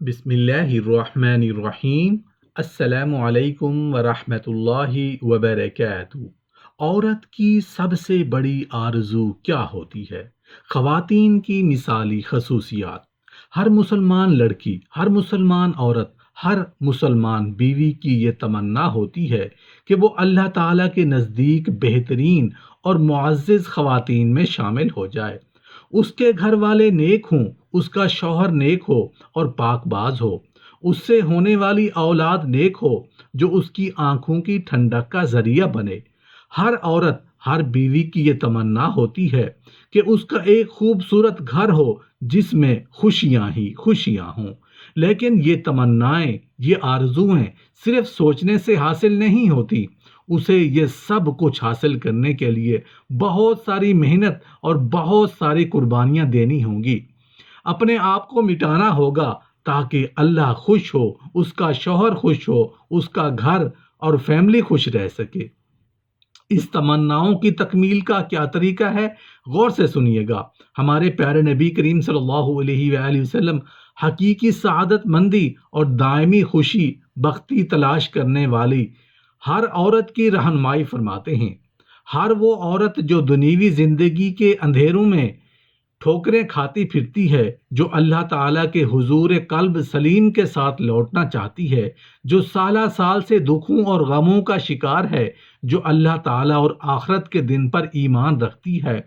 بسم اللہ الرحمن الرحیم۔ السلام علیکم ورحمۃ اللہ وبرکاتہ۔ عورت کی سب سے بڑی آرزو کیا ہوتی ہے؟ خواتین کی مثالی خصوصیات۔ ہر مسلمان لڑکی، ہر مسلمان عورت، ہر مسلمان بیوی کی یہ تمنا ہوتی ہے کہ وہ اللہ تعالیٰ کے نزدیک بہترین اور معزز خواتین میں شامل ہو جائے۔ اس کے گھر والے نیک ہوں، اس کا شوہر نیک ہو اور پاک باز ہو، اس سے ہونے والی اولاد نیک ہو جو اس کی آنکھوں کی ٹھنڈک کا ذریعہ بنے۔ ہر عورت، ہر بیوی کی یہ تمنا ہوتی ہے کہ اس کا ایک خوبصورت گھر ہو جس میں خوشیاں ہی خوشیاں ہوں۔ لیکن یہ تمنائیں، یہ آرزویں صرف سوچنے سے حاصل نہیں ہوتی۔ اسے یہ سب کچھ حاصل کرنے کے لیے بہت ساری محنت اور بہت ساری قربانیاں دینی ہوں گی۔ اپنے آپ کو مٹانا ہوگا تاکہ اللہ خوش ہو، اس کا شوہر خوش ہو، اس کا گھر اور فیملی خوش رہ سکے۔ اس تمناؤں کی تکمیل کا کیا طریقہ ہے؟ غور سے سنیے گا۔ ہمارے پیارے نبی کریم صلی اللہ علیہ وآلہ وسلم حقیقی سعادت مندی اور دائمی خوشی بختی تلاش کرنے والی ہر عورت کی رہنمائی فرماتے ہیں۔ ہر وہ عورت جو دنیوی زندگی کے اندھیروں میں ٹھوکریں کھاتی پھرتی ہے، جو اللہ تعالیٰ کے حضور قلب سلیم کے ساتھ لوٹنا چاہتی ہے، جو سالہ سال سے دکھوں اور غموں کا شکار ہے، جو اللہ تعالیٰ اور آخرت کے دن پر ایمان رکھتی ہے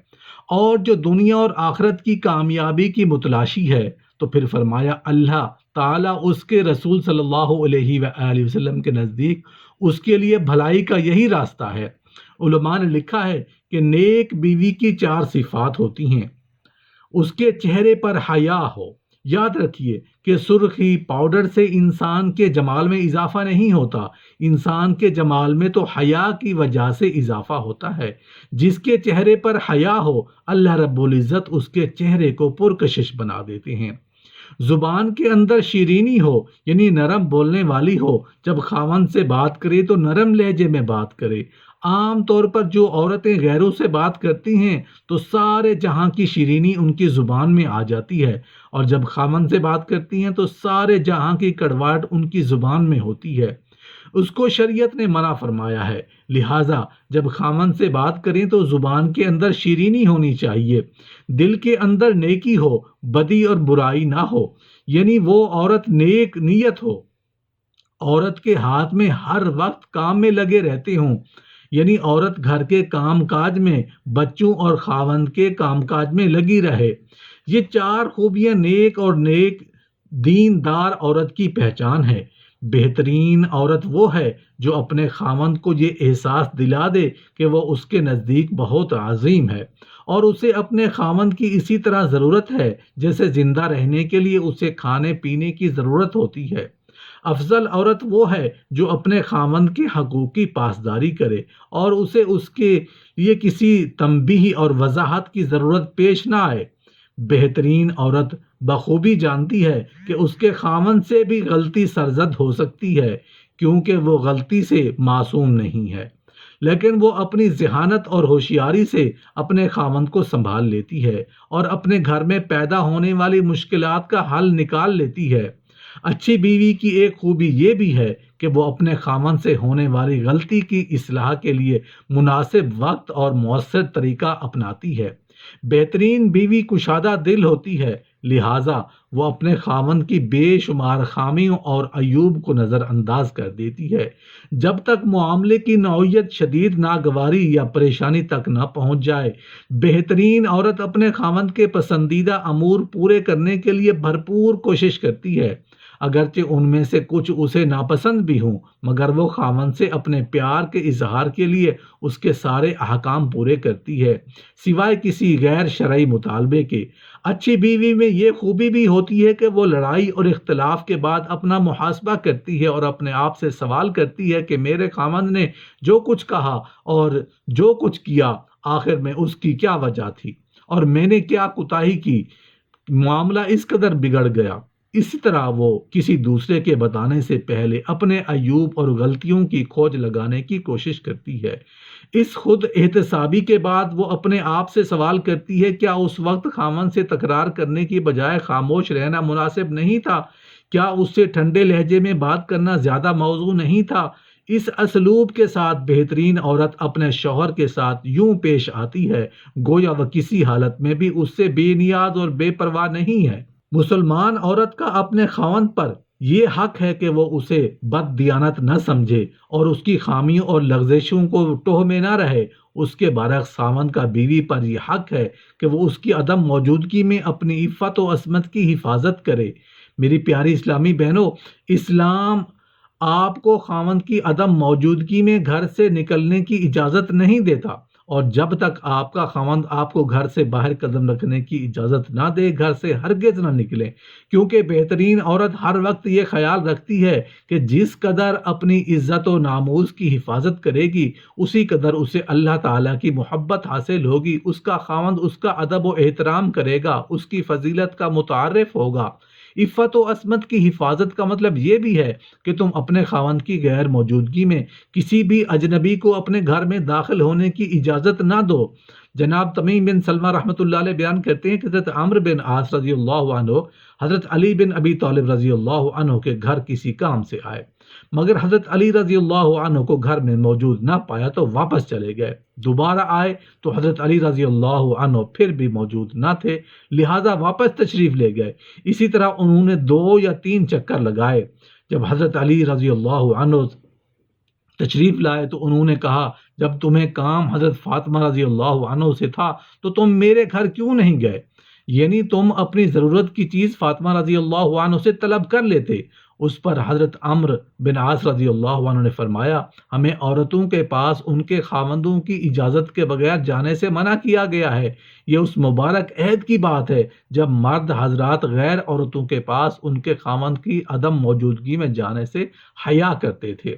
اور جو دنیا اور آخرت کی کامیابی کی متلاشی ہے، تو پھر فرمایا اللہ تعالیٰ اس کے رسول صلی اللہ علیہ وآلہ وسلم کے نزدیک اس کے لیے بھلائی کا یہی راستہ ہے۔ علماء نے لکھا ہے کہ نیک بیوی کی 4 صفات ہوتی ہیں۔ اس کے چہرے پر حیا ہو۔ یاد رکھیے کہ سرخی پاؤڈر سے انسان کے جمال میں اضافہ نہیں ہوتا، انسان کے جمال میں تو حیا کی وجہ سے اضافہ ہوتا ہے۔ جس کے چہرے پر حیا ہو، اللہ رب العزت اس کے چہرے کو پرکشش بنا دیتے ہیں۔ زبان کے اندر شیرینی ہو، یعنی نرم بولنے والی ہو، جب خاوند سے بات کرے تو نرم لہجے میں بات کرے۔ عام طور پر جو عورتیں غیروں سے بات کرتی ہیں تو سارے جہاں کی شیرینی ان کی زبان میں آ جاتی ہے، اور جب خاوند سے بات کرتی ہیں تو سارے جہاں کی کڑواہٹ ان کی زبان میں ہوتی ہے۔ اس کو شریعت نے منع فرمایا ہے، لہٰذا جب خاوند سے بات کریں تو زبان کے اندر شیرینی ہونی چاہیے، دل کے اندر نیکی ہو، بدی اور برائی نہ ہو، یعنی وہ عورت نیک نیت ہو۔ عورت کے ہاتھ میں ہر وقت کام میں لگے رہتے ہوں، یعنی عورت گھر کے کام کاج میں، بچوں اور خاوند کے کام کاج میں لگی رہے۔ یہ 4 خوبیاں نیک اور نیک دیندار عورت کی پہچان ہے۔ بہترین عورت وہ ہے جو اپنے خاوند کو یہ احساس دلا دے کہ وہ اس کے نزدیک بہت عظیم ہے اور اسے اپنے خاوند کی اسی طرح ضرورت ہے جیسے زندہ رہنے کے لیے اسے کھانے پینے کی ضرورت ہوتی ہے۔ افضل عورت وہ ہے جو اپنے خاوند کے حقوق کی پاسداری کرے اور اسے اس کے لیے کسی تنبیہ اور وضاحت کی ضرورت پیش نہ آئے۔ بہترین عورت بخوبی جانتی ہے کہ اس کے خاوند سے بھی غلطی سرزد ہو سکتی ہے، کیونکہ وہ غلطی سے معصوم نہیں ہے، لیکن وہ اپنی ذہانت اور ہوشیاری سے اپنے خاوند کو سنبھال لیتی ہے اور اپنے گھر میں پیدا ہونے والی مشکلات کا حل نکال لیتی ہے۔ اچھی بیوی کی ایک خوبی یہ بھی ہے کہ وہ اپنے خاوند سے ہونے والی غلطی کی اصلاح کے لیے مناسب وقت اور مؤثر طریقہ اپناتی ہے۔ بہترین بیوی کشادہ دل ہوتی ہے، لہٰذا وہ اپنے خاوند کی بے شمار خامیوں اور عیوب کو نظر انداز کر دیتی ہے، جب تک معاملے کی نوعیت شدید ناگواری یا پریشانی تک نہ پہنچ جائے۔ بہترین عورت اپنے خاوند کے پسندیدہ امور پورے کرنے کے لیے بھرپور کوشش کرتی ہے، اگرچہ ان میں سے کچھ اسے ناپسند بھی ہوں، مگر وہ خاوند سے اپنے پیار کے اظہار کے لیے اس کے سارے احکام پورے کرتی ہے، سوائے کسی غیر شرعی مطالبے کے۔ اچھی بیوی میں یہ خوبی بھی ہوتی ہے کہ وہ لڑائی اور اختلاف کے بعد اپنا محاسبہ کرتی ہے اور اپنے آپ سے سوال کرتی ہے کہ میرے خاوند نے جو کچھ کہا اور جو کچھ کیا، آخر میں اس کی کیا وجہ تھی اور میں نے کیا کوتاہی کی، معاملہ اس قدر بگڑ گیا۔ اسی طرح وہ کسی دوسرے کے بتانے سے پہلے اپنے عیوب اور غلطیوں کی کھوج لگانے کی کوشش کرتی ہے۔ اس خود احتسابی کے بعد وہ اپنے آپ سے سوال کرتی ہے، کیا اس وقت خاوند سے تکرار کرنے کی بجائے خاموش رہنا مناسب نہیں تھا؟ کیا اس سے ٹھنڈے لہجے میں بات کرنا زیادہ موزوں نہیں تھا؟ اس اسلوب کے ساتھ بہترین عورت اپنے شوہر کے ساتھ یوں پیش آتی ہے گویا وہ کسی حالت میں بھی اس سے بے نیاز اور بے پرواہ نہیں ہے۔ مسلمان عورت کا اپنے خاوند پر یہ حق ہے کہ وہ اسے بد دیانت نہ سمجھے اور اس کی خامیوں اور لغزشوں کو ٹوہ میں نہ رہے۔ اس کے برعکس خاوند کا بیوی پر یہ حق ہے کہ وہ اس کی عدم موجودگی میں اپنی عفت و عصمت کی حفاظت کرے۔ میری پیاری اسلامی بہنوں، اسلام آپ کو خاوند کی عدم موجودگی میں گھر سے نکلنے کی اجازت نہیں دیتا، اور جب تک آپ کا خاوند آپ کو گھر سے باہر قدم رکھنے کی اجازت نہ دے گھر سے ہرگز نہ نکلیں، کیونکہ بہترین عورت ہر وقت یہ خیال رکھتی ہے کہ جس قدر اپنی عزت و ناموس کی حفاظت کرے گی اسی قدر اسے اللہ تعالیٰ کی محبت حاصل ہوگی، اس کا خاوند اس کا ادب و احترام کرے گا، اس کی فضیلت کا متعارف ہوگا۔ عفت و عصمت کی حفاظت کا مطلب یہ بھی ہے کہ تم اپنے خاوند کی غیر موجودگی میں کسی بھی اجنبی کو اپنے گھر میں داخل ہونے کی اجازت نہ دو۔ جناب تمیم بن سلمہ رحمۃ اللہ علیہ بیان کرتے ہیں کہ حضرت عمرو بن عاص رضی اللہ عنہ حضرت علی بن ابی طالب رضی اللہ عنہ کے گھر کسی کام سے آئے، مگر حضرت علی رضی اللہ عنہ کو گھر میں موجود نہ پایا تو واپس چلے گئے۔ دوبارہ آئے تو حضرت علی رضی اللہ عنہ پھر بھی موجود نہ تھے، لہٰذا واپس تشریف لے گئے۔ اسی طرح انہوں نے 2 یا 3 چکر لگائے۔ جب حضرت علی رضی اللہ عنہ تشریف لائے تو انہوں نے کہا، جب تمہیں کام حضرت فاطمہ رضی اللہ عنہ سے تھا تو تم میرے گھر کیوں نہیں گئے؟ یعنی تم اپنی ضرورت کی چیز فاطمہ رضی اللہ عنہ سے طلب کر لیتے۔ اس پر حضرت عمرو بن عاص رضی اللہ عنہ نے فرمایا، ہمیں عورتوں کے پاس ان کے خاوندوں کی اجازت کے بغیر جانے سے منع کیا گیا ہے۔ یہ اس مبارک عہد کی بات ہے جب مرد حضرات غیر عورتوں کے پاس ان کے خاوند کی عدم موجودگی میں جانے سے حیا کرتے تھے۔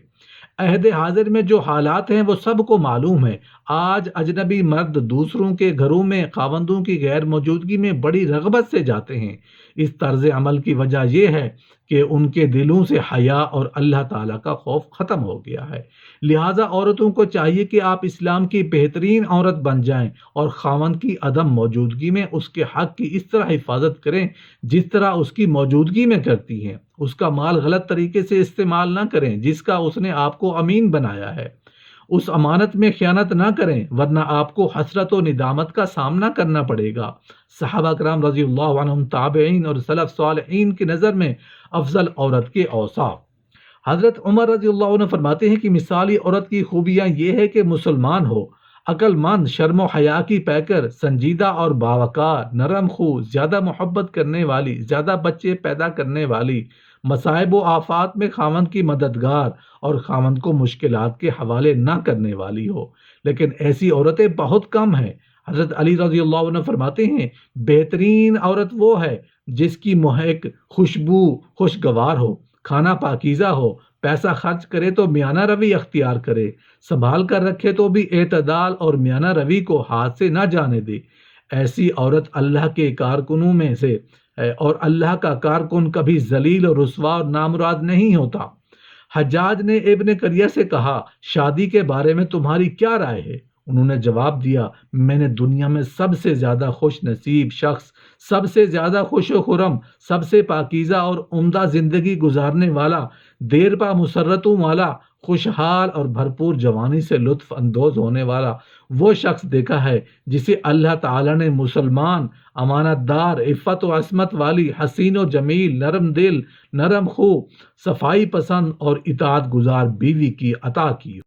عہد حاضر میں جو حالات ہیں وہ سب کو معلوم ہے۔ آج اجنبی مرد دوسروں کے گھروں میں خاوندوں کی غیر موجودگی میں بڑی رغبت سے جاتے ہیں۔ اس طرز عمل کی وجہ یہ ہے کہ ان کے دلوں سے حیا اور اللہ تعالیٰ کا خوف ختم ہو گیا ہے۔ لہٰذا عورتوں کو چاہیے کہ آپ اسلام کی بہترین عورت بن جائیں اور خاوند کی عدم موجودگی میں اس کے حق کی اس طرح حفاظت کریں جس طرح اس کی موجودگی میں کرتی ہیں۔ اس کا مال غلط طریقے سے استعمال نہ کریں جس کا اس نے آپ کو امین بنایا ہے۔ اس امانت میں خیانت نہ کریں ورنہ آپ کو حسرت و ندامت کا سامنا کرنا پڑے گا۔ صحابہ کرام رضی اللہ عنہم، تابعین اور سلف صالحین کی نظر میں افضل عورت کے اوصاف۔ حضرت عمر رضی اللہ عنہ فرماتے ہیں کہ مثالی عورت کی خوبیاں یہ ہے کہ مسلمان ہو، عقل مند، شرم و حیا کی پیکر، سنجیدہ اور باوقار، نرم خو، زیادہ محبت کرنے والی، زیادہ بچے پیدا کرنے والی، مصائب و آفات میں خاوند کی مددگار اور خاوند کو مشکلات کے حوالے نہ کرنے والی ہو۔ لیکن ایسی عورتیں بہت کم ہیں۔ حضرت علی رضی اللہ عنہ فرماتے ہیں، بہترین عورت وہ ہے جس کی مہک خوشبو خوشگوار ہو، کھانا پاکیزہ ہو، پیسہ خرچ کرے تو میانہ روی اختیار کرے، سنبھال کر رکھے تو بھی اعتدال اور میانہ روی کو ہاتھ سے نہ جانے دے۔ ایسی عورت اللہ کے کارکنوں میں سے ہے اور اللہ کا کارکن کبھی ذلیل اور رسوا اور نامراد نہیں ہوتا۔ حجاج نے ابن قریہ سے کہا، شادی کے بارے میں تمہاری کیا رائے ہے؟ انہوں نے جواب دیا، میں نے دنیا میں سب سے زیادہ خوش نصیب شخص، سب سے زیادہ خوش و خرم، سب سے پاکیزہ اور عمدہ زندگی گزارنے والا، دیر پا مسرتوں والا، خوشحال اور بھرپور جوانی سے لطف اندوز ہونے والا وہ شخص دیکھا ہے جسے اللہ تعالیٰ نے مسلمان، امانت دار، عفت و عصمت والی، حسین و جمیل، نرم دل، نرم خو، صفائی پسند اور اطاعت گزار بیوی کی عطا کی۔